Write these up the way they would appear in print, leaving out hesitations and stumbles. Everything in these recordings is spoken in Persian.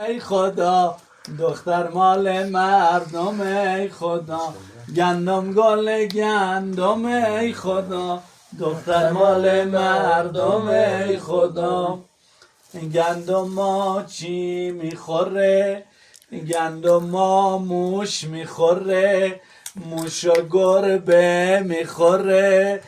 ای خدا دختر مال مردم، ای خدا گندم گل گندم، ای خدا دختر مال مردم، ای خدا گندم ما چی میخوره، گندم ما موش میخوره، موش و گربه میخوره،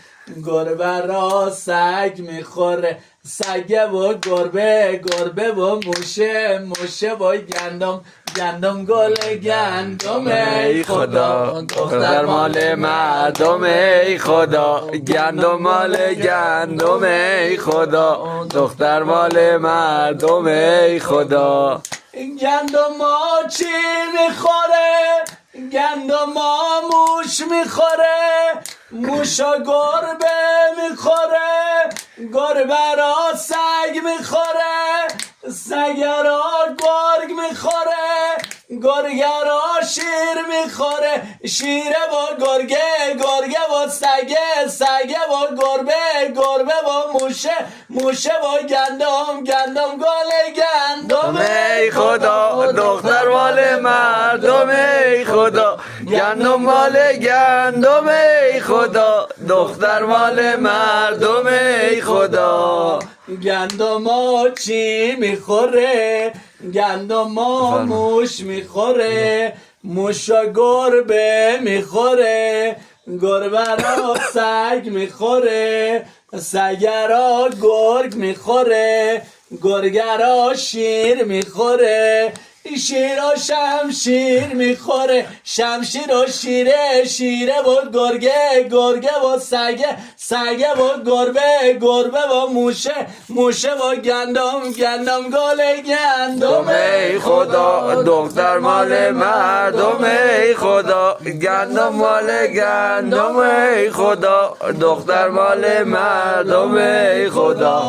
گربه را سگ میخوره، سگه و گربه، گربه و موشه، موشه و گندم، گندم گل گندم، ای خدا دختر مال مردم، ای خدا گندم مال گندم، ای خدا دختر مال مردم، ای خدا گندم ما چی میخوره، گندم ما موش میخوره، موش و گربه میخوره، گربه را سگ میخوره، سگ را گرگ میخوره، گرگه را شیر میخوره، شیره و گرگه، گرگه و سگه، سگه و گربه، گربه و موشه، موشه و گندم، گندم گل گندم، ای خدا دختر مال مردم، ای خدا گندم مال گندم، ای خدا دختر مال مردم، ای خدا گندم ما چی میخوره، گندم ما موش میخوره، موش و گربه میخوره، گربه را سگ میخوره، سگ را گرگ میخوره، گرگه را شیر میخوره، شیر و شمشیر میخوره، شمشیر و شیره، شیره و گرگه، گرگه و سگه، سگه و گربه، گربه و موشه، موشه و گندم، گندم گل گندم، ای خدا دختر مال مردم، ای خدا گندم مال گندم، ای خدا دختر مال مردم، ای خدا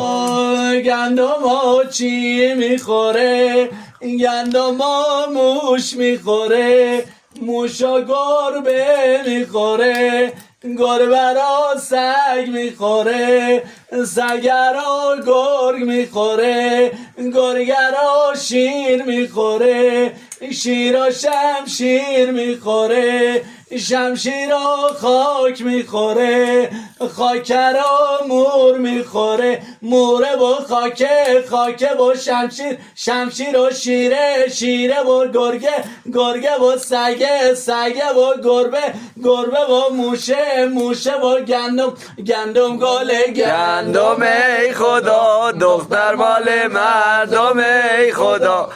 گندم ها چی میخوره، گندم ها موش میخوره، موش و گربه میخوره، گربه را سگ میخوره، سگ را گرگ میخوره، گرگه را شیر میخوره، شیر و شمشیر میخوره، شمشیر و خاک میخوره، خاک را مور میخوره، موره و خاکه، خاکه و شمشیر، شمشیر و شیره، شیره و گرگه، گرگه و سگه، سگه و گربه، گربه و موشه، موشه و گندم، گندم گل گندم ای خدا دختر مال مردم، ای خدا